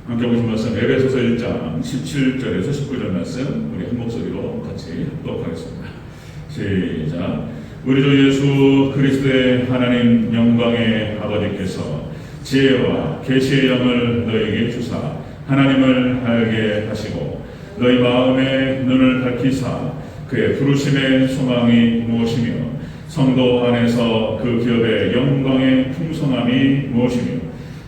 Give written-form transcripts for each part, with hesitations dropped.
함께 보신 말씀 에베소서 1장 17절에서 19절 말씀 우리 한 목소리로 같이 합독하겠습니다. 시작. 우리 주 예수 그리스도의 하나님 영광의 아버지께서 지혜와 계시의 영을 너희에게 주사 하나님을 알게 하시고 너희 마음의 눈을 밝히사 그의 부르심의 소망이 무엇이며 성도 안에서 그 기업의 영광의 풍성함이 무엇이며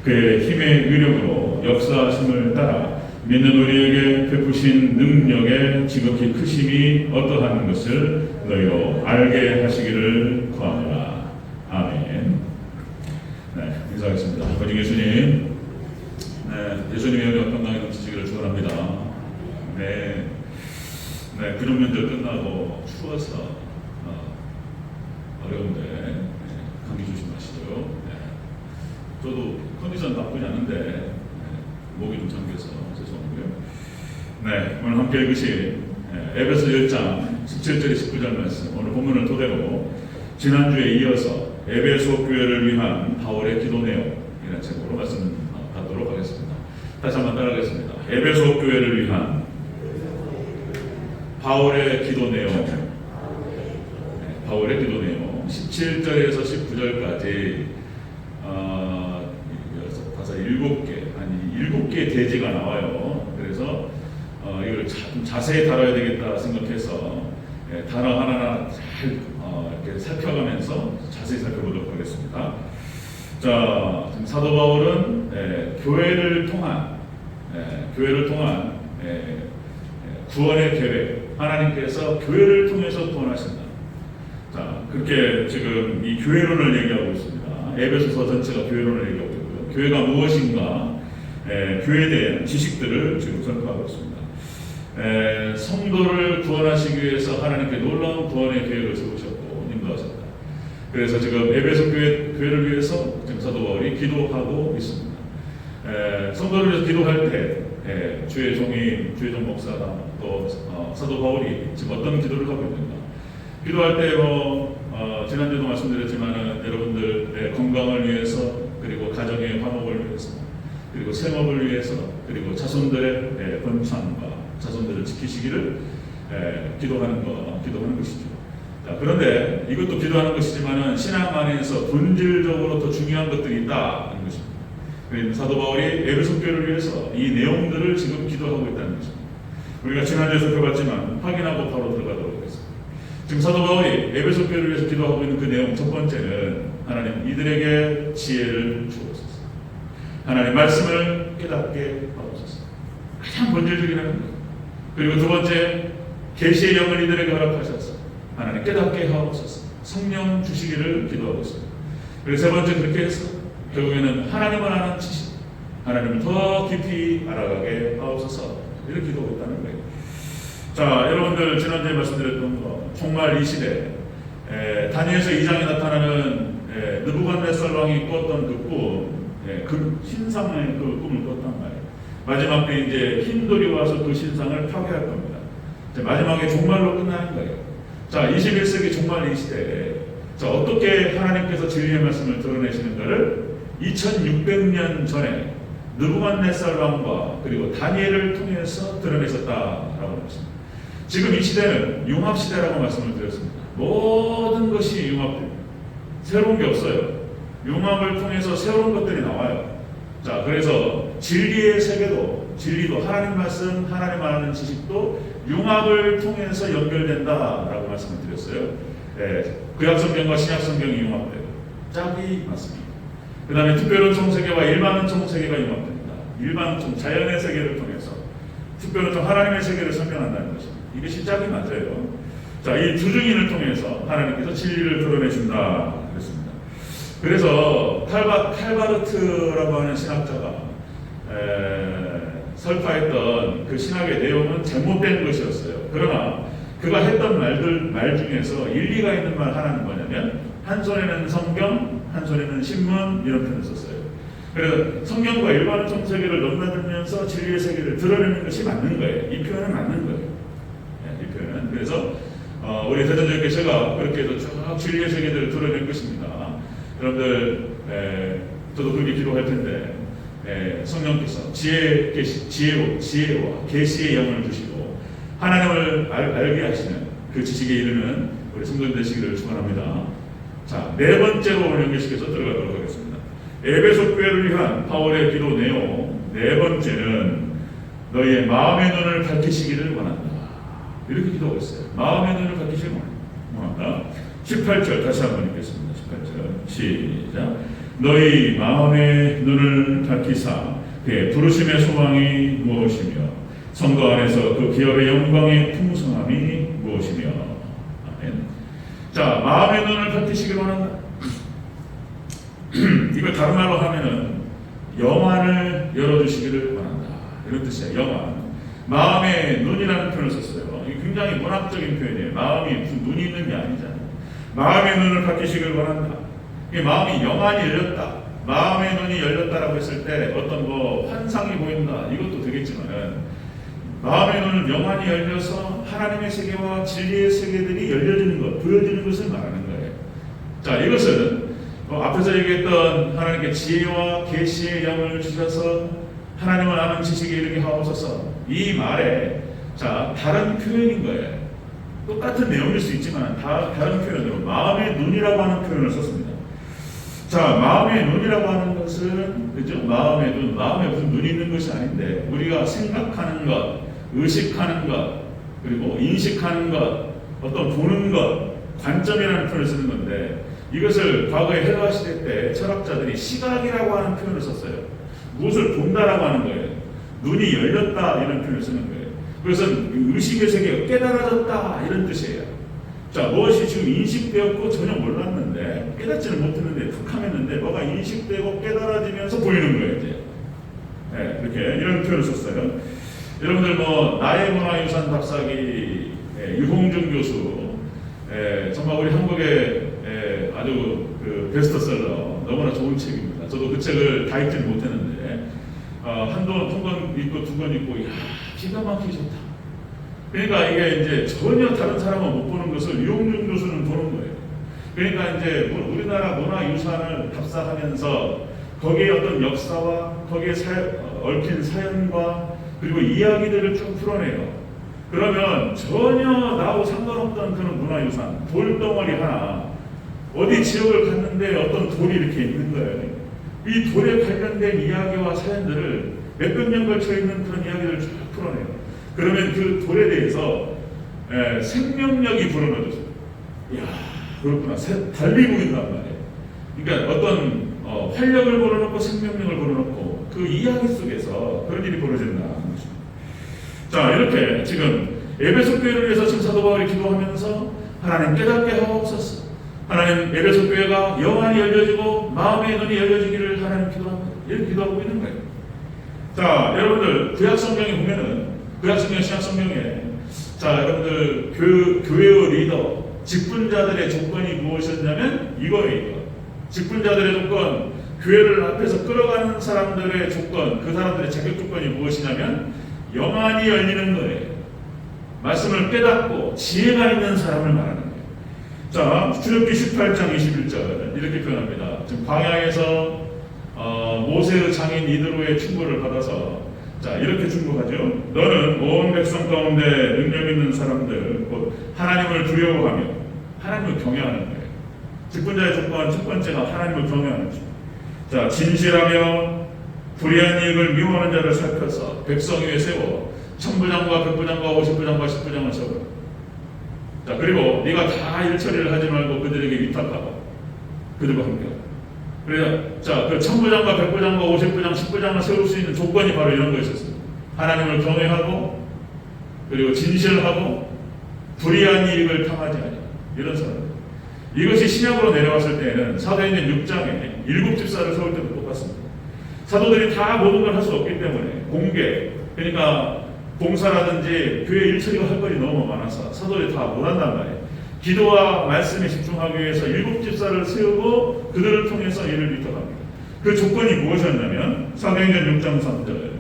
그의 힘의 위력으로 역사하심을 따라 믿는 우리에게 베푸신 능력의 지극히 크심이 어떠한 것을 너희로 알게 하시기를 구하노라. 아멘. 네, 인사하겠습니다. 아버지 예수님, 예수님의 은혜와 평강이 넘치시기를 축원합니다. 네, 그중 면접 끝나고 추워서 어려운데 감기 조심하시죠. 저도 컨디션 나쁘지 않은데 목이 좀 잠겨서 죄송하고요. 오늘 함께 읽으신 에베소 1장 17절 19절 말씀 오늘 본문을 토대로 지난주에 이어서 에베소 교회를 위한 바울의 기도 내용이라는 책으로 말씀 받도록 하겠습니다. 다시 한번 따라하겠습니다. 에베소 교회를 위한 바울의 기도 내용, 바울의 기도 내용 17절에서 19절까지 가서 7개의 대지가 나와요. 그래서 이걸 좀 자세히 다뤄야 되겠다 생각해서 단어 하나하나 잘 이렇게 살펴가면서 자세히 살펴보도록 하겠습니다. 자, 지금 사도 바울은 교회를 통한 구원의 계획, 하나님께서 교회를 통해서 구원하신다. 자, 그렇게 지금 이 교회론을 얘기하고 있습니다. 에베소서 전체가 교회론을 얘기하고 있고요. 교회가 무엇인가, 교회에 대한 지식들을 지금 선포하고 있습니다. 성도를 구원하시기 위해서 하나님께 놀라운 구원의 계획을 세우셨고 인도하셨다. 그래서 지금 에베소 교회를 위해서 지금 사도 바울이 기도하고 있습니다. 성도를 위해서 기도할 때 주의 종 목사가 또 사도 바울이 지금 어떤 기도를 하고 있는가? 기도할 때 지난주에도 말씀드렸지만 여러분들의 건강을 위해서, 그리고 가정의 화목을 위해서, 그리고 생업을 위해서, 그리고 자손들의 번창과 자손들을 지키시기를 기도하는 것이죠. 자, 그런데 이것도 기도하는 것이지만 신앙 안에서 본질적으로 더 중요한 것들이 있다는 것입니다. 그래서 사도 바울이 에베소 교회를 위해서 이 내용들을 지금 기도하고 있다는 것입니다. 우리가 지난주에 살펴봤지만 확인하고 바로 들어가도록 하겠습니다. 지금 사도 바울이 에베소 교회를 위해서 기도하고 있는 그 내용 첫 번째는 하나님 이들에게 지혜를 주옵소서. 하나님 말씀을 깨닫게 하옵소서. 가장 본질적인 하나님. 그리고 두 번째, 계시의 영을 이들에게 허락하셔서 하나님 깨닫게 하옵소서. 성령 주시기를 기도하고 있습니다. 그리고 세 번째, 그렇게 해서 결국에는 하나님을 아는 지식, 하나님을 더 깊이 알아가게 하옵소서. 이렇게 기도하고 있다는 거예요. 자, 여러분들 지난주에 말씀드렸던 거, 정말 이 시대 다니엘서 2장에 나타나는 느부갓네살 왕이 꿨던 그 꿈, 그 신상의 그 꿈을 꿨단 말이에요. 마지막 때 이제 흰돌이 와서 그 신상을 파괴할 겁니다. 마지막에 종말로 끝나는 거예요. 자, 21세기 종말 이 시대에 자, 어떻게 하나님께서 진리의 말씀을 드러내시는가를 2600년 전에 느부갓네살 왕과 그리고 다니엘을 통해서 드러내셨다라고 했습니다. 지금 이 시대는 융합시대라고 말씀을 드렸습니다. 모든 것이 융합됩니다. 새로운 게 없어요. 융합을 통해서 새로운 것들이 나와요. 자, 그래서 진리도 하나님 말씀, 하나님 아는 지식도 융합을 통해서 연결된다라고 말씀을 드렸어요. 구약성경과 신약성경이 융합돼요. 짝이 맞습니다. 그 다음에 특별한 총세계와 일반은 총세계가 융합됩니다. 일반은 자연의 세계를 통해서 특별한 총 하나님의 세계를 설명한다는 것입니다. 이것이 짝이 맞아요. 자, 이 두 증인을 통해서 하나님께서 진리를 드러내준다 그랬습니다. 그래서 칼바르트라고 하는 신학자가 설파했던 그 신학의 내용은 잘못된 것이었어요. 그러나 그가 했던 말 중에서 일리가 있는 말 하나는 뭐냐면 한 손에는 성경, 한 손에는 신문 이런 표현을 썼어요. 그래서 성경과 일반 총세계를 넘나들면서 진리의 세계를 드러내는 것이 맞는 거예요. 이 표현은 맞는 거예요. 이 표현은. 그래서 우리 대전적교회가 그렇게 해서 쭉 진리의 세계들을 드러낼 것입니다. 여러분들 저도 그렇게 기도할 텐데 성령께서 지혜와 계시의 영을 주시고 하나님을 알게 하시는 그 지식에 이르는 우리 성도들 되시기를 축원합니다. 자, 네 번째로 오늘 연결시켜서 들어가도록 하겠습니다. 에베소 교회를 위한 바울의 기도 내용 네 번째는 너희의 마음의 눈을 밝히시기를 원한다. 이렇게 기도하고 있어요. 마음의 눈을 밝히시기를 원한다. 18절 다시 한번 읽겠습니다. 18절 시작. 너희 마음의 눈을 밝히사 그의 부르심의 소망이 무엇이며 성도 안에서 그 기업의 영광의 풍성함이 무엇이며. 아멘. 자, 마음의 눈을 밝히시기를 원한다. 이거 다른 말로 하면은 영안을 열어주시기를 원한다. 이런 뜻이에요. 영안. 마음의 눈이라는 표현을 썼어요. 이게 굉장히 문학적인 표현이에요. 마음이 무슨 눈이 있는 게 아니잖아요. 마음의 눈을 밝히시기를 원한다. 이 마음이 영안이 열렸다. 마음의 눈이 열렸다라고 했을 때 어떤 환상이 보인다. 이것도 되겠지만은 마음의 눈은 영안이 열려서 하나님의 세계와 진리의 세계들이 열려지는 것, 보여지는 것을 말하는 거예요. 자, 이것은 앞에서 얘기했던 하나님께 지혜와 계시의 영을 주셔서 하나님을 아는 지식에 이르게 하옵소서. 이 말에 자 다른 표현인 거예요. 똑같은 내용일 수 있지만 다른 표현으로 마음의 눈이라고 하는 표현을 썼습니다. 자, 마음의 눈이라고 하는 것은 그죠? 마음의 눈, 마음에 무슨 눈이 있는 것이 아닌데 우리가 생각하는 것, 의식하는 것, 그리고 인식하는 것, 어떤 보는 것, 관점이라는 표현을 쓰는 건데 이것을 과거에 헬라 시대 때 철학자들이 시각이라고 하는 표현을 썼어요. 무엇을 본다라고 하는 거예요. 눈이 열렸다 이런 표현을 쓰는 거예요. 그래서 의식의 세계가 깨달아졌다 이런 뜻이에요. 자, 무엇이 지금 인식되었고 전혀 몰랐는데 깨닫지는 못했는데 툭하했는데 뭐가 인식되고 깨달아지면서 보이는 거예요. 이제 이렇게 이런 표현을 썼어요. 여러분들 나의 문화유산 답사기 유홍준 교수 정말 우리 한국의 아주 그 베스트셀러 너무나 좋은 책입니다. 저도 그 책을 다 읽지는 못했는데 한 권 읽고 두 권 읽고 기가 막히게 좋다. 그러니까 이게 이제 전혀 다른 사람은 못 보는 것을 유홍준 교수는 보는 거예요. 그러니까 이제 우리나라 문화유산을 답사하면서 거기에 어떤 역사와 거기에 얽힌 사연과 그리고 이야기들을 쭉 풀어내요. 그러면 전혀 나하고 상관없던 그런 문화유산 돌덩어리 하나 어디 지역을 갔는데 어떤 돌이 이렇게 있는 거예요. 이 돌에 관련된 이야기와 사연들을 몇백 년 걸쳐 있는 그런 이야기를 쭉 풀어내요. 그러면 그 돌에 대해서 생명력이 불어넣어져요. 이야, 그렇구나. 달리 보인단 말이에요. 그러니까 어떤 활력을 불어넣고 생명력을 불어넣고 그 이야기 속에서 그런 일이 벌어진다는 것입니다. 자, 이렇게 지금 에베소 교회를 위해서 지금 사도 바울이 기도하면서 하나님 깨닫게 하옵소서. 하나님 에베소 교회가 영안이 열려지고 마음의 눈이 열려지기를 하나님 기도합니다. 이렇게 기도하고 있는 거예요. 자, 여러분들 구약 성경에 보면은 구약 성경, 신약 성경에 자, 여러분들 교회의 리더, 직분자들의 조건이 무엇이었냐면 이거예요. 직분자들의 조건, 교회를 앞에서 끌어가는 사람들의 조건, 그 사람들의 자격 조건이 무엇이냐면 영안이 열리는 거예요. 말씀을 깨닫고 지혜가 있는 사람을 말하는 거예요. 자, 출애굽기 18장 21절 이렇게 표현합니다. 지금 광야에서 모세의 장인 이드로의 충고를 받아서 자, 이렇게 충고하죠. 너는 온 백성 가운데 능력 있는 사람들, 곧 하나님을 두려워하며 하나님을 경외하는 거예요. 직분자의 조건 첫 번째가 하나님을 경외하는 거죠. 자, 진실하며 불의한 이익을 미워하는 자를 살펴서 백성 위에 세워 천부장과 백부장과 오십부장과 십부장을 세워. 자, 그리고 네가 다 일처리를 하지 말고 그들에게 위탁하고 그들과 함께하고. 그래서 자, 그 천부장과 백부장과 오십부장, 십부장을 세울 수 있는 조건이 바로 이런 거였었어요. 하나님을 경외하고 그리고 진실하고 불의한 이익을 탐하지 않으려. 이런 사람들. 이것이 신약으로 내려왔을 때에는 사도행전 6장에 7집사를 세울 때도 똑같습니다. 사도들이 다 모든 걸 할 수 없기 때문에 공개, 그러니까 봉사라든지 교회 일처리가 할 것이 너무 많아서 사도들이 다 못한단 말이에요. 기도와 말씀에 집중하기 위해서 7집사를 세우고 그들을 통해서 이를 위탁합니다. 그 조건이 무엇이었냐면 사도행전 6장 3절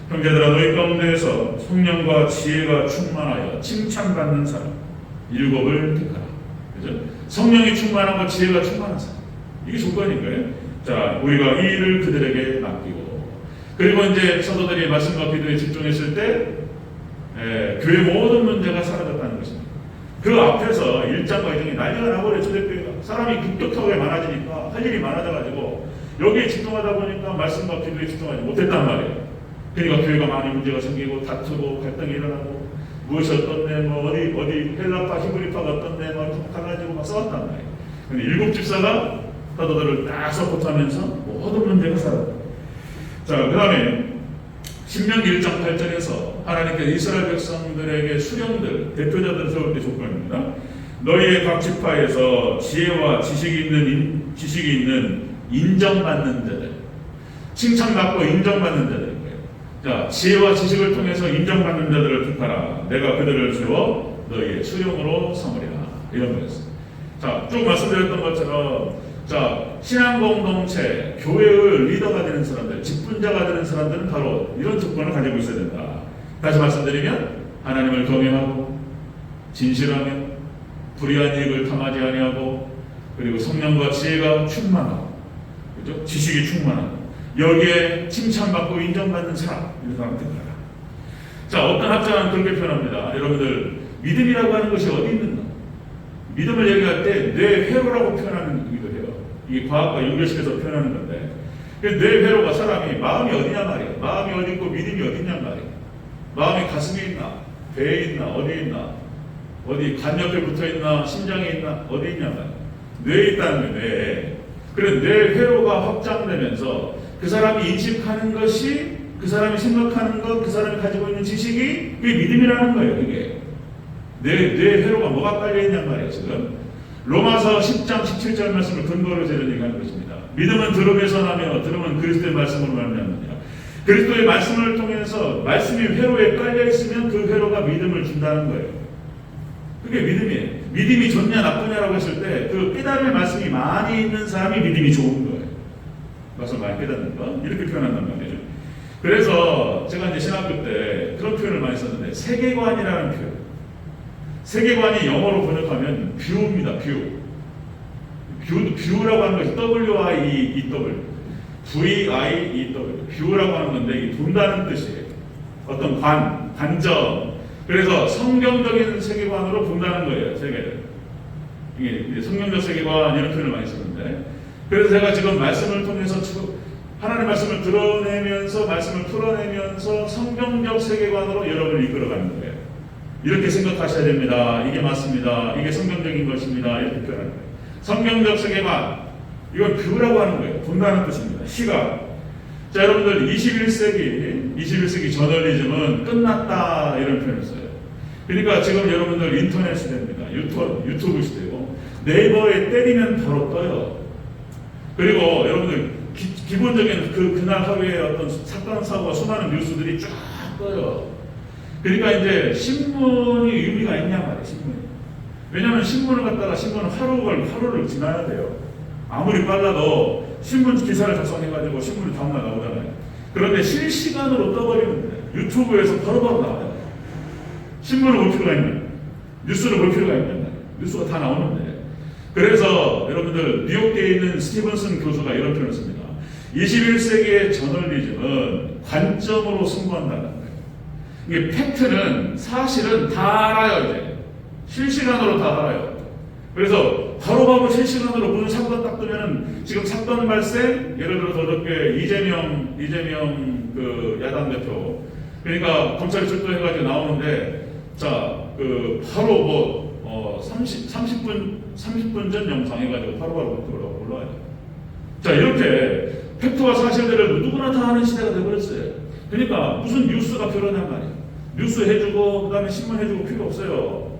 형제들아 너희 가운데에서 성령과 지혜가 충만하여 칭찬받는 사람 7을 택하라. 그죠? 성령이 충만하고 지혜가 충만한 사람, 이게 조건인 거예요. 자, 우리가 이 일을 그들에게 맡기고, 그리고 이제 사도들이 말씀과 기도에 집중했을 때 교회 모든 문제가 사라졌다는 것입니다. 그 앞에서 1장과 2장이 난리가 나버려 초대교회가 사람이 급격하게 많아지니까 할 일이 많아져가지고 여기에 집중하다 보니까 말씀과 기도에 집중하지 못했단 말이에요. 그러니까 교회가 많이 문제가 생기고 다투고 갈등이 일어나고 무엇이 어떻네 뭐 어디 헬라파 히브리파가 어떻네 뭐 갈라지고 막 싸웠단 말이에요. 근데 7 집사가 사도들을 딱 서포트하면서 모든 문제가 사라졌다. 자, 그 다음에 신명기 1장 8절에서 하나님께서 이스라엘 백성들에게 수령들, 대표자들을 세울 때 조건입니다. 너희의 각 지파에서 지혜와 지식이 있는 인정받는 자들, 칭찬받고 인정받는 자들. 자, 지혜와 지식을 통해서 인정받는 자들을 택하라. 내가 그들을 세워 너희의 수령으로 삼으리라. 이런 거였어요. 자, 쭉 말씀드렸던 것처럼 자, 신앙 공동체, 교회의 리더가 되는 사람들, 직분자가 되는 사람들은 바로 이런 조건을 가지고 있어야 된다. 다시 말씀드리면 하나님을 경외하고 진실하며 불의한 이익을 탐하지 아니하고 그리고 성령과 지혜가 충만하고 그렇죠? 지식이 충만하고 여기에 칭찬받고 인정받는 사람, 이런 사람 택하라. 자, 어떤 학자는 그렇게 표현합니다. 여러분들 믿음이라고 하는 것이 어디 있는가? 믿음을 얘기할 때 뇌회로라고 표현하는 얘기도 해요. 이게 과학과 연결시켜서 표현하는 건데 뇌회로가 사람이 마음이 어디냐 말이에요. 마음이 어디 있고 믿음이 어디 있냐 말이에요. 마음이 가슴에 있나 배에 있나 어디 있나 어디 간 옆에 붙어있나 심장에 있나 어디 있냐 말이에요. 뇌에 있다는 거예요. 뇌에. 그래 뇌회로가 확장되면서 그 사람이 인식하는 것이 그 사람이 생각하는 것 그 사람이 가지고 있는 지식이 그게 믿음이라는 거예요. 그게 뇌회로가 뭐가 깔려있냔 말이에요. 지금 로마서 10장 17절 말씀을 근거로 해서 이런 얘기하는 것입니다. 믿음은 들음에서 나며 들음은 그리스도의 말씀으로 말미암느니라. 그리스도의 말씀을 통해서 말씀이 회로에 깔려있으면 그 회로가 믿음을 준다는 거예요. 그게 믿음이에요. 믿음이 좋냐 나쁘냐라고 했을 때 그 깨달음의 말씀이 많이 있는 사람이 믿음이 좋은 거예요. 말씀 많이 깨닫는 거 이렇게 표현한단 말이죠. 그래서 제가 이제 신학교 때 그런 표현을 많이 썼는데 세계관이라는 표현. 세계관이 영어로 번역하면 뷰입니다. 뷰라고 하는 것이 W-I-E-W, V-I-E-W, 뷰라고 하는 건데 이게 본다는 뜻이에요. 어떤 관점. 그래서 성경적인 세계관으로 본다는 거예요. 세계를. 이게 성경적 세계관 이런 표현을 많이 쓰는데 그래서 제가 지금 말씀을 통해서 하나님의 말씀을 드러내면서 말씀을 풀어내면서 성경적 세계관으로 여러분을 이끌어가는 거예요. 이렇게 생각하셔야 됩니다. 이게 맞습니다. 이게 성경적인 것입니다. 이렇게 표현하는 거예요. 성경적 세계관, 이건 뷰라고 하는 거예요. 본다는 뜻입니다. 시각. 자, 여러분들 21세기 저널리즘은 끝났다 이런 표현을 써요. 그러니까 지금 여러분들 인터넷 시대입니다. 유튜브 시대고 네이버에 때리면 바로 떠요. 그리고 여러분들 기본적인 그날 하루에 어떤 사건 사고와 수많은 뉴스들이 쫙 떠요. 그러니까 이제 신문이 의미가 있냐 말이에요. 신문이. 왜냐하면 신문을 하루를 지나야 돼요. 아무리 빨라도 신문 기사를 작성해가지고 신문이 다음날 나오잖아요. 그런데 실시간으로 떠버리면 돼요. 유튜브에서 바로바로 나와요. 신문을 볼 필요가 있냐? 뉴스를 볼 필요가 있냐? 뉴스가 다 나오는데. 그래서 여러분들 뉴욕대에 있는 스티븐슨 교수가 이런 표현을 씁니다. 21세기의 저널리즘은 관점으로 승부한다는 거예요. 이게 팩트는 사실은 다 알아요. 이제 실시간으로 다 알아요. 그래서 바로바로 실시간으로 무슨 사건 딱 뜨면은 지금 사건 발생 예를 들어서 어저께 이재명 그 야당 대표 그러니까 검찰이 출두해가지고 나오는데 자 그 바로 30분 전 영상 해가지고 바로바로 올라와요. 자 이렇게 팩트와 사실들을 누구나 다 아는 시대가 되어버렸어요. 그러니까 무슨 뉴스가 필요하냔 말이에요. 뉴스 해주고 그다음에 신문 해주고 필요 없어요.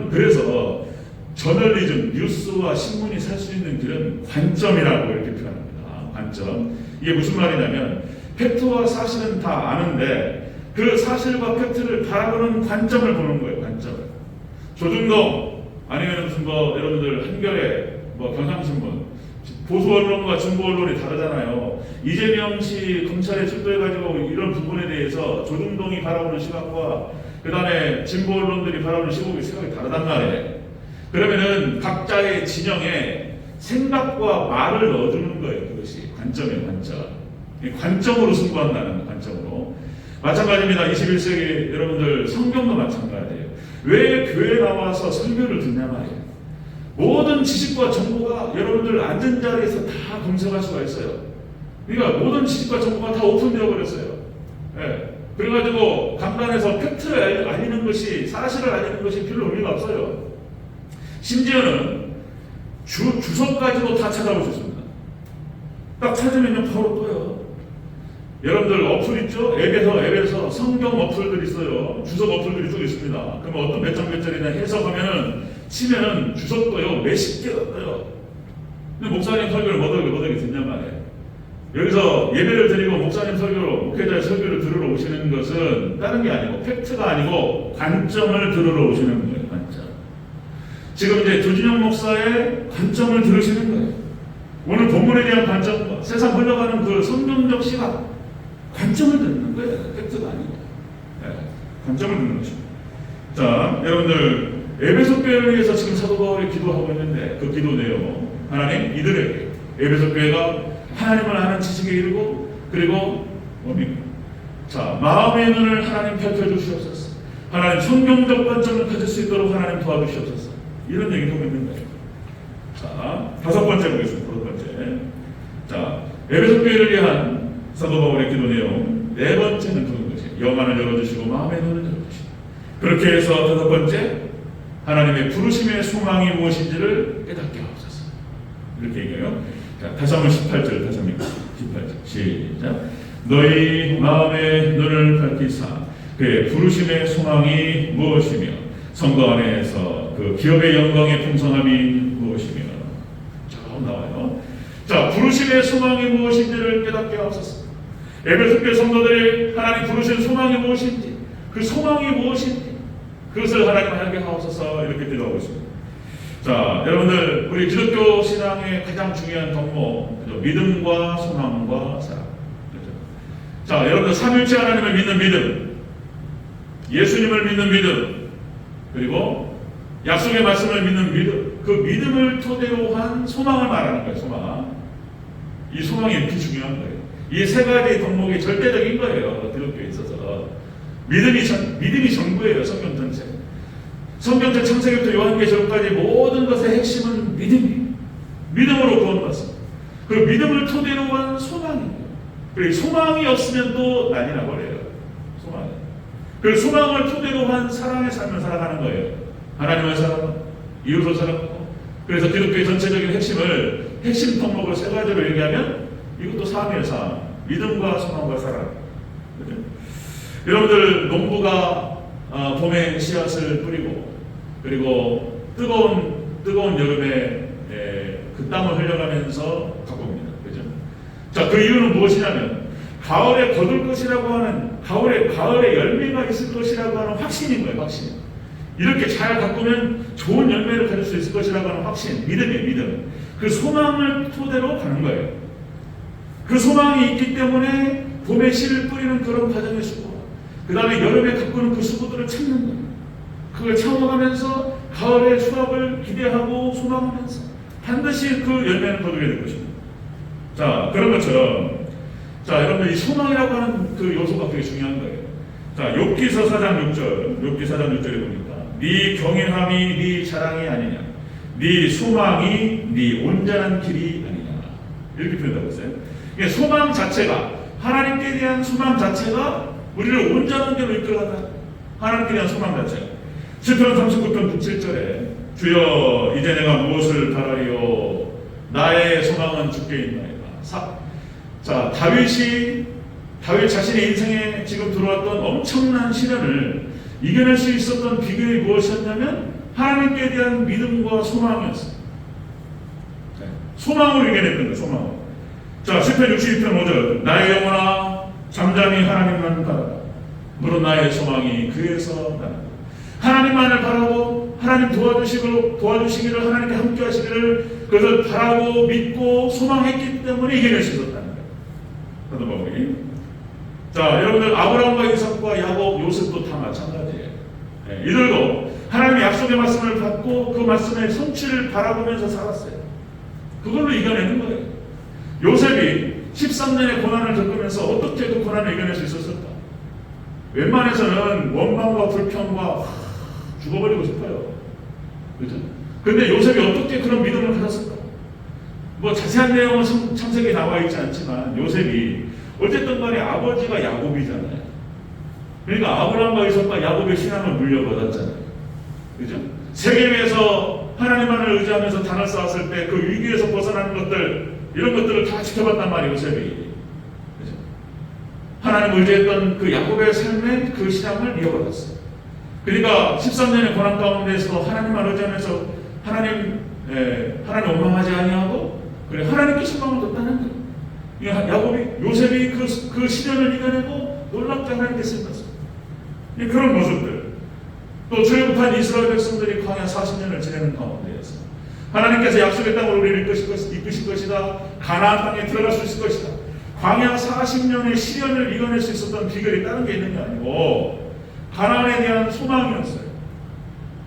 그래서 저널리즘, 뉴스와 신문이 살 수 있는 길은 관점이라고 이렇게 표현합니다. 관점. 이게 무슨 말이냐면 팩트와 사실은 다 아는데 그 사실과 팩트를 바라보는 관점을 보는 거예요. 관점. 조중동 아니면 무슨 여러분들 한겨레 경향신문 보수 언론과 진보 언론이 다르잖아요. 이재명 씨 검찰에 출두해가지고 이런 부분에 대해서 조중동이 바라보는 시각과 그 다음에 진보 언론들이 바라보는 시각이 다르단 말이에요. 그러면은 각자의 진영에 생각과 말을 넣어주는 거예요. 그것이 관점이에요. 관점. 이 관점으로 승부한다는 관점으로. 마찬가지입니다. 21세기 여러분들 성경도 마찬가지예요. 왜 교회에 나와서 설교를 듣냐 말이에요. 모든 지식과 정보가 여러분들 앉은 자리에서 다 검색할 수가 있어요. 그러니까 모든 지식과 정보가 다 오픈되어 버렸어요. 예. 그래가지고 간단해서 팩트를 알리는 것이, 사실을 알리는 것이 별로 의미가 없어요. 심지어는 주소까지도 다 찾아볼 수 있습니다. 딱 찾으면요 바로 떠요. 여러분들 어플 있죠? 앱에서 성경 어플들 있어요. 주석 어플들이 쭉 있습니다. 그러면 어떤 몇 장 몇 절이나 해석하면은 치면은 주석 떠요. 몇십 개가 떠요. 근데 목사님 설교를 뭐더게 듣냔 말이에요. 여기서 예배를 드리고 목사님 설교로, 목회자의 설교를 들으러 오시는 것은 다른 게 아니고 팩트가 아니고 관점을 들으러 오시는 거예요. 관점. 지금 이제 조진영 목사의 관점을 들으시는 거예요. 오늘 본문에 대한 관점과 세상 흘러가는 그 성경적 시각, 관점을 듣는 거예요. 팩트가 아니고. 네, 관점을 듣는 것입니다. 자, 여러분들 에베소 교회를 위해서 지금 사도 바울이 기도하고 있는데 그 기도 내용, 하나님 이들에게 에베소 교회가 하나님을 아는 지식에 이르고, 그리고 뭡니까? 자, 마음의 눈을 하나님 펼쳐주시옵소서. 하나님 성경적 관점을 가질 수 있도록 하나님 도와주시옵소서. 이런 얘기를 하고 있는 거예요. 자, 다섯 번째 보겠습니다. 다섯 번째. 자, 에베소 교회를 위한 사도 바울의 기도 내용 네 번째는 그런 것이에요. 영안을 열어주시고 마음의 눈을 열어주시고. 그렇게 해서 다섯 번째, 하나님의 부르심의 소망이 무엇인지를 깨닫게 하옵소서. 이렇게 얘기해요. 자, 다시 한번 18절 다시 한번 18절 시작. 너희 마음의 눈을 밝히사 그의 부르심의 소망이 무엇이며 성도 안에서 그 기업의 영광의 풍성함이 무엇이며. 쭉 나와요. 자, 부르심의 소망이 무엇인지를 깨닫게 하옵소서. 에베소 교회 성도들이 하나님 부르신 소망이 무엇인지, 그 소망이 무엇인지 그것을 하나님 알게 하옵소서. 이렇게 기도하고 있습니다. 자, 여러분들 우리 기독교 신앙의 가장 중요한 덕목, 그죠? 믿음과 소망과 사랑. 그죠? 자, 여러분들 삼위일체 하나님을 믿는 믿음, 예수님을 믿는 믿음, 그리고 약속의 말씀을 믿는 믿음, 그 믿음을 토대로 한 소망을 말하는 거예요. 소망. 이 소망이 이렇게 중요한 거예요. 이 세 가지 덕목이 절대적인 거예요. 기독교에 있어서 믿음이 전부예요. 성경 전체. 성경책 창세기부터 요한계시록까지 모든 것의 핵심은 믿음이에요. 믿음으로 구원받습니다. 그 믿음을 토대로 한 소망이에요. 그리고 소망이 없으면 또 난리 나버려요. 소망이. 그 소망을 토대로 한 사랑의 삶을 살아가는 거예요. 하나님을 사랑하고 이웃을 사랑하고. 그래서 기독교의 전체적인 핵심 덕목을 세 가지로 얘기하면 이것도 삶이에요. 삶. 믿음과 소망과 사랑. 그렇죠? 여러분들 농부가 봄에 씨앗을 뿌리고, 그리고 뜨거운 여름에 그 땀을 흘려가면서 가꿉니다. 그죠? 자, 그 이유는 무엇이냐면 가을에 거둘 것이라고 하는, 가을에 열매가 있을 것이라고 하는 확신인 거예요. 확신. 이렇게 잘 가꾸면 좋은 열매를 가질 수 있을 것이라고 하는 확신, 믿음이에요. 믿음. 그 소망을 토대로 가는 거예요. 그 소망이 있기 때문에 봄에 씨를 뿌리는 그런 과정의 수고, 그 다음에 여름에 가꾸는 그 수고들을 찾는 거예요. 그걸 참아가면서 가을의 수확을 기대하고 소망하면서 반드시 그 열매를 거두게 될 것입니다. 자, 그런 것처럼, 자, 여러분 이 소망이라고 하는 그 요소가 되게 중요한 거예요. 자, 욥기서 4장 6절, 욥기 4장 6절에 보니까 네 경외함이 네 자랑이 아니냐, 네 소망이 네 온전한 길이 아니냐, 이렇게 표현하고 있어요. 이게 소망 자체가, 하나님께 대한 소망 자체가 우리를 온전한 길로 이끌어간다. 하나님께 대한 소망 자체가. 시편 39편 7절에 주여 이제 내가 무엇을 바라리요, 나의 소망은 주께 있나이다. 자, 다윗 자신의 인생에 지금 들어왔던 엄청난 시련을 이겨낼 수 있었던 비결이 무엇이었냐면 하나님께 대한 믿음과 소망이었어요. 네. 소망으로 이겨냈던 거예요. 소망으로. 자, 시편 62편 5절 나의 영혼아 잠잠히 하나님만 바라라. 물론 나의 소망이 그에서 나는. 하나님만을 바라고 하나님 도와주시기를, 하나님께 함께 하시기를 그것을 바라고 믿고 소망했기 때문에 이겨낼 수 있었다는 거예요. 사도 바울이. 자, 여러분들 아브라함과 이삭과 야곱, 요셉도 다 마찬가지예요. 네, 이들도 하나님의 약속의 말씀을 받고 그 말씀의 성취를 바라보면서 살았어요. 그걸로 이겨내는 거예요. 요셉이 13년의 고난을 겪으면서 어떻게 그 고난을 이겨낼 수 있었을까? 웬만해서는 원망과 불평과 죽어버리고 싶어요. 그죠? 근데 요셉이 어떻게 그런 믿음을 가졌을까? 뭐 자세한 내용은 창세기에 나와 있지 않지만 요셉이 어쨌든 간에 아버지가 야곱이잖아요. 그러니까 아브라함과 이삭과 야곱의 신앙을 물려받았잖아요. 그죠? 세겜에서 하나님만을 의지하면서 단을 쌓았을 때 그 위기에서 벗어나는 것들, 이런 것들을 다 지켜봤단 말이에요, 요셉이. 그죠? 하나님을 의지했던 그 야곱의 삶의 그 신앙을 이어받았어요. 그러니까 13년의 고난 가운데서 하나님만 의지하면서 하나님 원망하지 아니하고 그래 하나님께 신망을 뒀다는 거예요. 야곱이 요셉이 그 시련을 이겨내고 놀랍게 하나님께 쓰임받았어요. 그런 모습들. 또 출애굽한 이스라엘 백성들이 광야 40년을 지내는 가운데에서 하나님께서 약속의 땅으로 우리를 이끄실 것이다. 가나안 땅에 들어갈 수 있을 것이다. 광야 40년의 시련을 이겨낼 수 있었던 비결이 다른 게 있는 게 아니고 가나안에 대한 소망이었어요.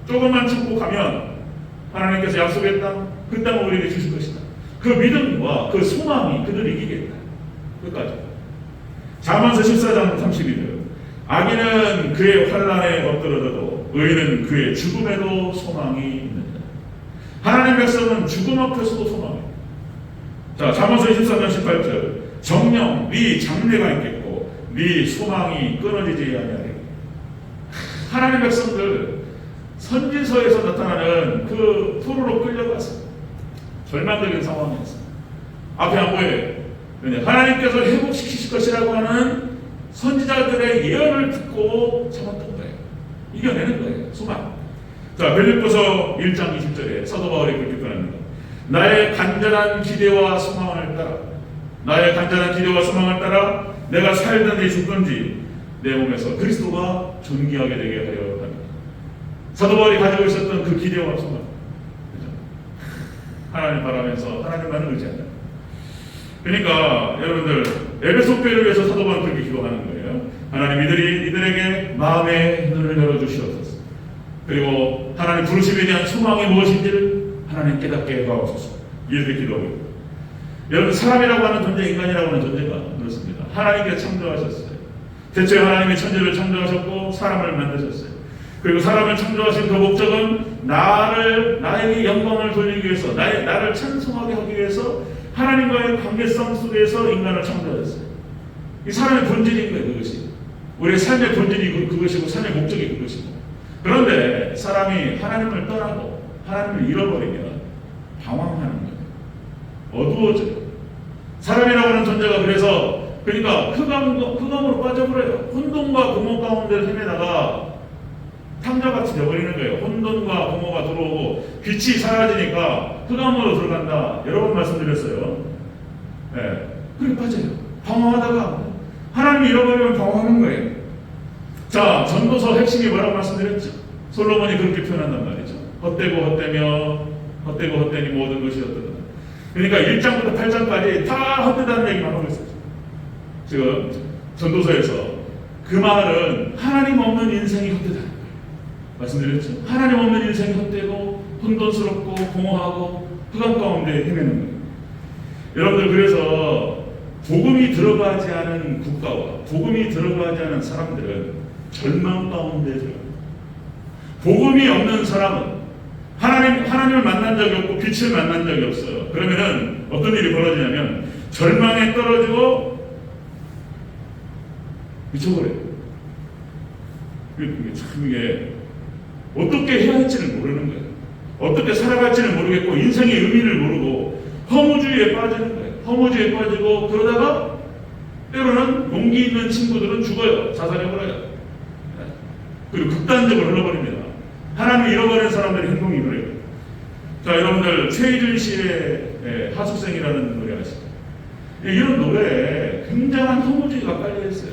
조금만 축복하면 하나님께서 약속의 땅, 그 땅을 우리에게 주실 것이다. 그 믿음과 그 소망이 그들을 이기겠다. 끝까지. 잠언서 14장 32절. 악인은 그의 환난에 엎드러져도 의인은 그의 죽음에도 소망이 있느니라. 하나님 백성은 죽음 앞에서도 소망이에요. 자, 잠언서 24장 18절. 정녕 네 장래가 있겠고 네 소망이 끊어지지 아니하리라. 하나님 백성들 선지서에서 나타나는 그 포로로 끌려갔어요. 절망적인 상황이었어요. 앞에 안 보여요. 하나님께서 회복시키실 것이라고 하는 선지자들의 예언을 듣고 참았던 거예요. 이겨내는 거예요. 소망. 자, 빌립보서 1장 20절에 사도 바울이 그렇게 표현합니다. 나의 간절한 기대와 소망을 따라, 나의 간절한 기대와 소망을 따라 내가 살든지 죽든지 내 몸에서 그리스도가 존귀하게 되게 하려 합니다. 사도 바울이 가지고 있었던 그 기대와 소망, 그죠? 하나님 바라면서 하나님만을 의지한다. 그러니까 여러분들 에베소 교회를 위해서 사도 바울은 그렇게 기도하는 거예요. 하나님 이들에게 마음의 눈을 열어주시옵소서. 그리고 하나님 부르심에 대한 소망이 무엇인지를 하나님 깨닫게 해주옵소서. 이렇게 기도하고, 여러분 사람이라고 하는 존재, 인간이라고 하는 존재가 그렇습니다. 하나님께서 창조하셨어요. 대체 하나님이 천지를 창조하셨고 사람을 만드셨어요. 그리고 사람을 창조하신 그 목적은 나에게 영광을 돌리기 위해서, 나를 찬송하게 하기 위해서 하나님과의 관계성 속에서 인간을 창조하셨어요. 이 사람의 본질인 거예요, 그것이. 우리의 삶의 본질이 그것이고 삶의 목적이 그것이고. 그런데 사람이 하나님을 떠나고 하나님을 잃어버리면 방황하는 거예요. 어두워져요. 사람이라고 하는 존재가 그러니까 흑암으로 빠져버려요. 혼돈과 공허 가운데 헤매다가 탕자같이 되어버리는 거예요. 혼돈과 공허가 들어오고 빛이 사라지니까 흑암으로 들어간다. 여러 번 말씀드렸어요. 네. 그렇게 빠져요. 방황하다가 하나님 잃어버리면 방황하는 거예요. 자, 전도서 핵심이 뭐라고 말씀드렸죠? 솔로몬이 그렇게 표현한단 말이죠. 헛되고 헛되니 모든 것이 헛되다. 그러니까 1장부터 8장까지 다 헛되다는 얘기만 하고 있어요. 지금 전도서에서 그 말은 하나님 없는 인생이 헛되다 말씀드렸죠. 하나님 없는 인생이 헛되고 혼돈스럽고 공허하고 흑암 가운데 헤매는 거예요. 여러분들, 그래서 복음이 들어가지 않은 국가와 복음이 들어가지 않은 사람들은 절망 가운데 들어갑니다. 복음이 없는 사람은 하나님을 만난 적이 없고 빛을 만난 적이 없어요. 그러면은 어떤 일이 벌어지냐면 절망에 떨어지고 미쳐버려요. 이게 어떻게 해야 할지를 모르는 거예요. 어떻게 살아갈지를 모르겠고 인생의 의미를 모르고 허무주의에 빠지는 거예요. 허무주의에 빠지고 그러다가 때로는 용기 있는 친구들은 죽어요. 자살해버려요. 그리고 극단적으로 흘러버립니다. 하나님을 잃어버린 사람들의 행동이 그래요. 자, 여러분들 최희준 씨의 하숙생이라는 노래 아시죠? 이런 노래에 굉장한 허무주의가 깔려 있어요.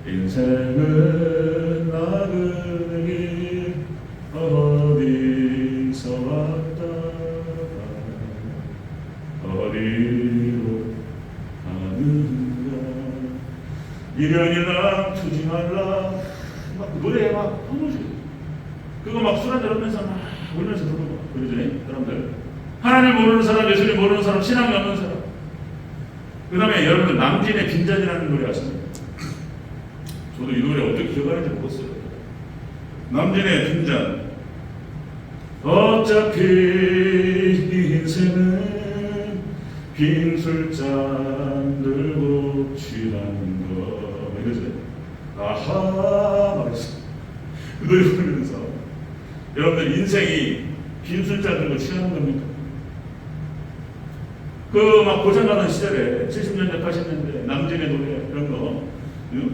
인생은 나그네 어디서 왔다 어디로 가는가 미련이나 투지 말라. 막 노래에 막 허무주의. 그거 막 술 한잔 하면서 막 울면서 부르고 그러죠, 여러분들. 하나님 모르는 사람, 예수님 모르는 사람, 신앙이 없는 사람. 그 다음에 여러분들 남진의 빈잔이라는 노래 아십니까? 저도 이 노래 어떻게 기억하는지 모르겠어요. 남진의 빈잔. 어차피 인생은 빈술잔 들고 취하는 거. 이러죠. 아하 말했어. 그 노래 부르면서 여러분들 인생이 빈술잔 들고 취하는 겁니까? 그 막 고생하던 시절에 70년대 80년대 남진의 노래 이런 거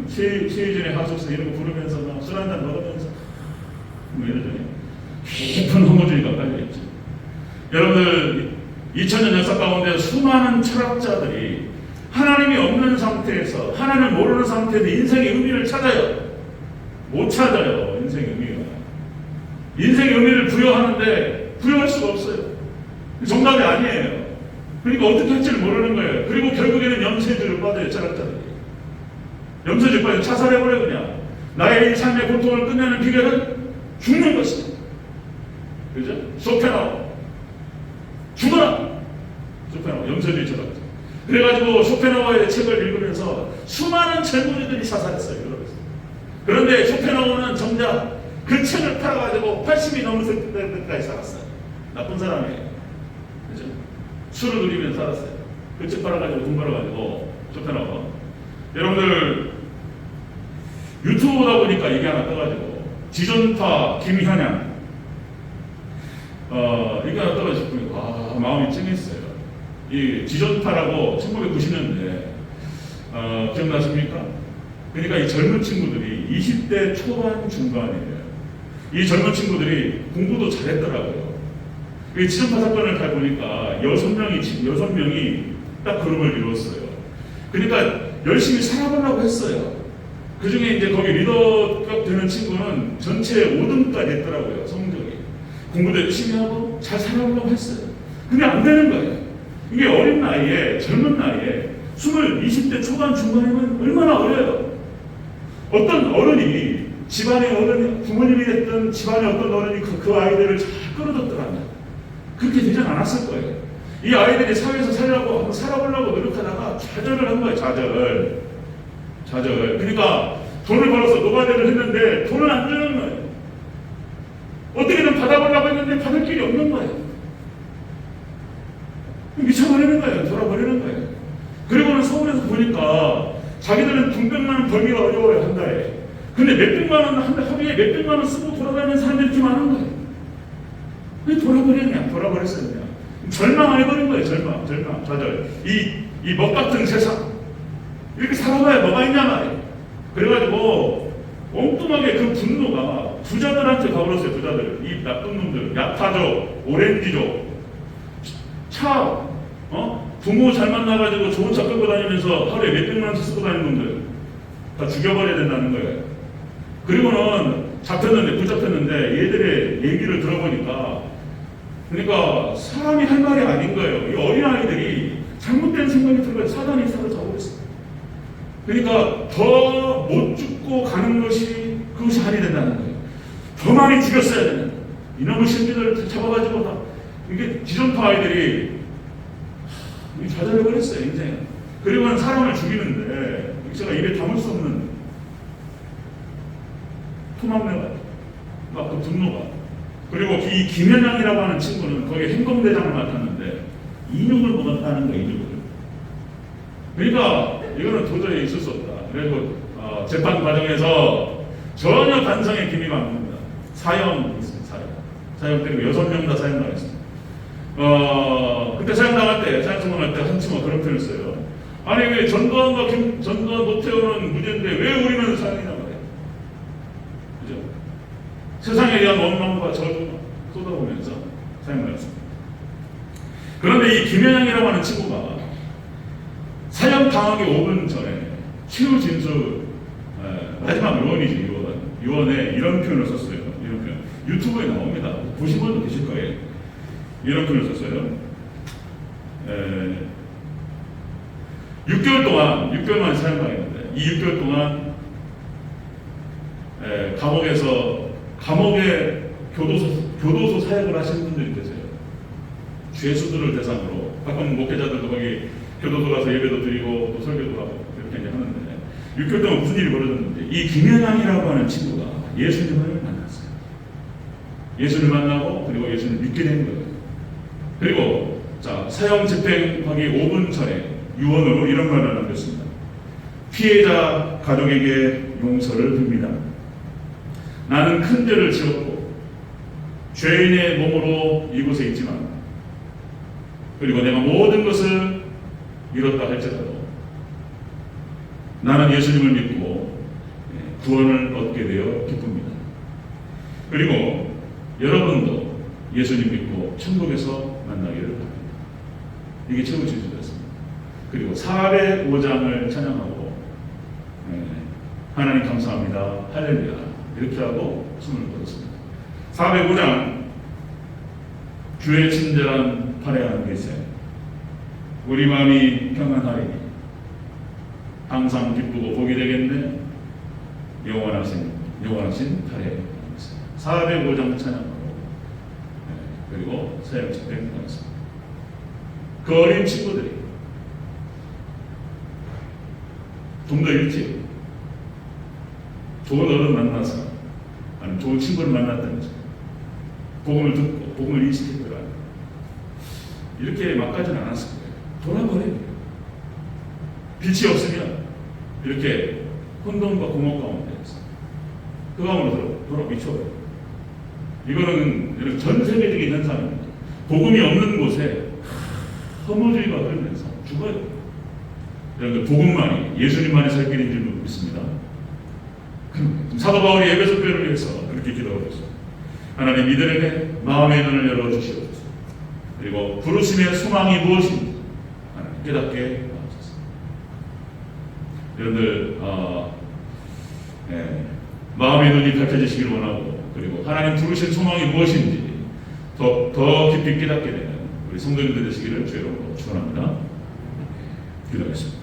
최희준의 하숙사 이런 거 부르면서 막 술 한잔 먹으면서 뭐 이러더니 깊은 허무주의가 깔려있죠. 여러분들 2000년 역사 가운데 수많은 철학자들이 하나님이 없는 상태에서 하나님을 모르는 상태에서 인생의 의미를 찾아요. 못 찾아요. 인생의 의미가. 인생의 의미를 부여하는데 부여할 수가 없어요. 정답이 아니에요. 그러니까 어떻게 할지를 모르는 거예요. 그리고 결국에는 염세주를 빠져요. 철학자들이. 염세주를 빠져 자살해버려 그냥. 나의 삶의 고통을 끝내는 비결은 죽는 것이다. 그죠? 쇼펜하우 죽어라! 쇼펜하우 염세주의 철학자. 그래가지고 쇼펜하우의 책을 읽으면서 수많은 젊은이들이 자살했어요. 그런데 쇼펜하우는 정작 그 책을 팔아가지고 80이 넘을 때까지 살았어요. 나쁜 사람이에요. 그죠? 술을 누리면서 살았어요. 그 책 팔아가지고 돈 벌어가지고 쇼펜하우. 여러분들 유튜브 보다 보니까 이게 하나 떠가지고 지존파 김현양 이게 하나 떠가지고 마음이 찡했어요. 이 지존파라고 1990년대 기억나십니까? 그러니까 이 젊은 친구들이 20대 초반 중반이에요. 이 젊은 친구들이 공부도 잘했더라고요. 이 지존파 사건을 잘 보니까 6명이 딱 그룹을 이루었어요. 그러니까 열심히 살아보려고 했어요. 그 중에 이제 거기 리더급 되는 친구는 전체 5등까지 했더라고요. 성적이. 공부도 열심히 하고 잘 살아보려고 했어요. 근데 안 되는 거예요. 이게 어린 나이에, 젊은 나이에 20대 초반 중반이면 얼마나 어려요. 어떤 어른이 집안의 어른이 부모님이 됐던 집안의 어떤 어른이 그 아이들을 잘 끌어줬더라면 그렇게 되지 않았을 거예요. 이 아이들이 사회에서 살아보려고 노력하다가 좌절을 한 거예요. 좌절. 그러니까 돈을 벌어서 노가다를 했는데 돈을 안 주는 거예요. 어떻게든 받아보려고 했는데 받을 길이 없는 거예요. 미쳐버리는 거예요. 돌아버리는 거예요. 그리고는 서울에서 보니까 자기들은 돈백만 원 벌기가 어려워요. 한 달에. 근데 몇백만 원 하루에 몇백만 원 쓰고 돌아다니는 사람들이 이렇게 많은 거예요. 왜 돌아버렸냐? 돌아버렸어요. 그냥. 절망해버린 거예요. 절망, 좌절. 이 먹같은 세상. 이렇게 살아봐야 뭐가 있냐 말이에요. 그래가지고 엉뚱하게 그 분노가 부자들한테 가버렸어요. 부자들. 이 나쁜 놈들. 야타족, 오렌지족. 부모 잘 만나가지고 좋은 차 끌고 다니면서 하루에 몇백만 원씩 쓰고 다니는 놈들. 다 죽여버려야 된다는 거예요. 그리고는 붙잡혔는데 얘들의 얘기를 들어보니까 그러니까 사람이 할 말이 아닌 거예요. 이 어린아이들이 잘못된 생각이 들어요. 사단이 사로잡고 있어요. 그러니까 더 못 죽고 가는 것이 그것이 아니 된다는 거예요. 더 많이 죽였어야 되는 거예요. 이놈의 신비들을 잡아가지고 다 이게 지존파 아이들이 좌절해버렸어요. 인생에. 그리고는 사람을 죽이는데 제가 입에 담을 수 없는 토막내가 막 그 분노가. 그리고 이 김현양이라고 하는 친구는 거기 행동대장을 맡았는데 인육을 먹었다는 거예요. 인육을. 그러니까 이거는 도저히 있을 수 없다. 그리고 재판 과정에서 전혀 반성의 기미가 안 납니다. 사형 있습니다. 사형 때리고 6명 다 사형 당했습니다. 그때 사형 당할 때 사형 때 한 친구가 그런 표현을 써요. 아니 왜 전두환과 노태우는 무죄인데 왜 우리는 사형이냐 말이에요. 그죠? 세상에 대한 원망과 저주가 쏟아오면서 사형 당했습니다. 그런데 이 김현양이라고 하는 친구가 사형 당하기 5분 전에 최우진수 마지막 유언에 이런 표현을 썼어요. 이런 표현. 유튜브에 나옵니다. 보신 분도 계실 거예요. 이런 표현을 썼어요. 6개월 만에 사형당했는데 이 6개월 동안 감옥에 교도소 사역을 하시는 분들이 계세요. 죄수들을 대상으로 가끔 목회자들도 거기 교도소 가서 예배도 드리고 또 설교도 하고 이렇게 이제 하는데 6개월 동안 무슨 일이 벌어졌는지 이 김현환이라고 하는 친구가 예수님을 만났어요. 예수를 만나고 그리고 예수를 믿게 된 거예요. 그리고 자 사형 집행하기 5분 전에 유언으로 이런 말을 남겼습니다. 피해자 가족에게 용서를 빕니다. 나는 큰 죄를 지었고 죄인의 몸으로 이곳에 있지만 그리고 내가 모든 것을 잃었다 할지라도 나는 예수님을 믿고 구원을 얻게 되어 기쁩니다. 그리고 여러분도 예수님 믿고 천국에서 만나기를 바랍니다. 이게 최후 진술이었습니다. 그리고 405장을 찬양하고 하나님 감사합니다. 할렐루야 이렇게 하고 숨을 거뒀습니다. 405장 주의 친절한 발해하는 계세 우리 마음이 평안하리니 항상 기쁘고 복이 되겠네 영원하신 발해 405장 찬양하고 그리고 사형 집행하겠습니다. 그 어린 친구들이 좀 더 일찍 좋은 어른 만나서 아니면 좋은 친구를 만났다든지 복음을 듣고 복음을 인식했더라 이렇게 막 가지는 않았을 거예요. 돌아버려요. 빛이 없으면 이렇게 혼돈과 공허 가운데 그 가운데로 돌아 미쳐버려요. 이거는 전 세계적인 현상입니다. 복음이 없는 곳에 혐오주의가 흐르면서 죽어요. 그런데 복음만이 예수님만의 살 길인 줄 믿습니다. 사도 바울이 에베소 교회를 위해서 그렇게 기도하고 있습니다. 하나님 이들에게 마음의 눈을 열어주시옵소서. 그리고 부르심의 소망이 무엇인지 하나님 깨닫게 하옵소서. 여러분들 마음의 눈이 밝혀지시길 원하고 그리고 하나님 부르신 소망이 무엇인지 더 깊이 깨닫게 되는 우리 성도님들 되시기를 주의 이름으로 축원합니다. 기도하겠습니다.